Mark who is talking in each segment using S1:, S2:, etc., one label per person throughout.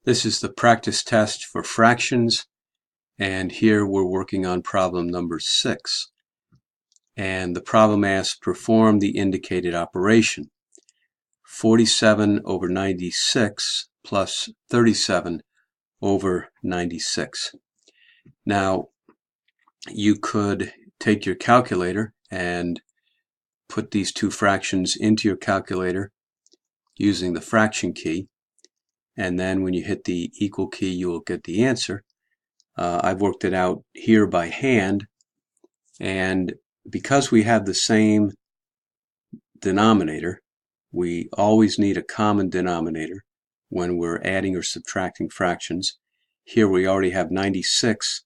S1: This is the practice test for fractions, and here we're working on problem number 6. And the problem asks, perform the indicated operation. 47 over 96 plus 37 over 96. Now, you could take your calculator and put these two fractions into your calculator using the fraction key. And then when you hit the equal key, you will get the answer. I've worked it out here by hand, and because we have the same denominator, we always need a common denominator when we're adding or subtracting fractions. Here we already have 96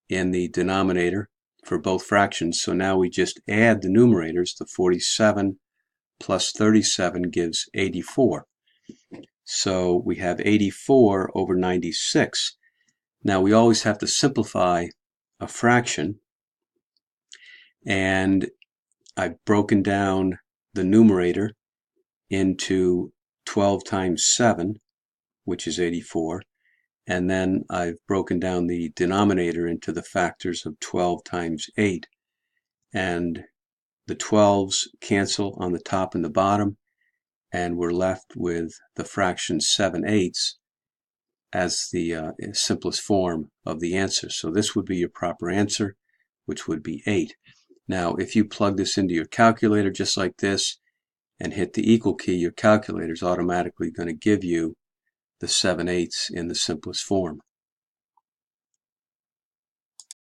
S1: in the denominator for both fractions, so now we just add the numerators. The 47 plus 37 gives 84. So we have 84 over 96. Now we always have to simplify a fraction, and I've broken down the numerator into 12 times 7, which is 84, and then I've broken down the denominator into the factors of 12 times 8, and the 12s cancel on the top and the bottom, and we're left with the fraction 7/8 as the simplest form of the answer. So this would be your proper answer, which would be 8. Now, if you plug this into your calculator just like this and hit the equal key, your calculator is automatically going to give you the 7/8 in the simplest form.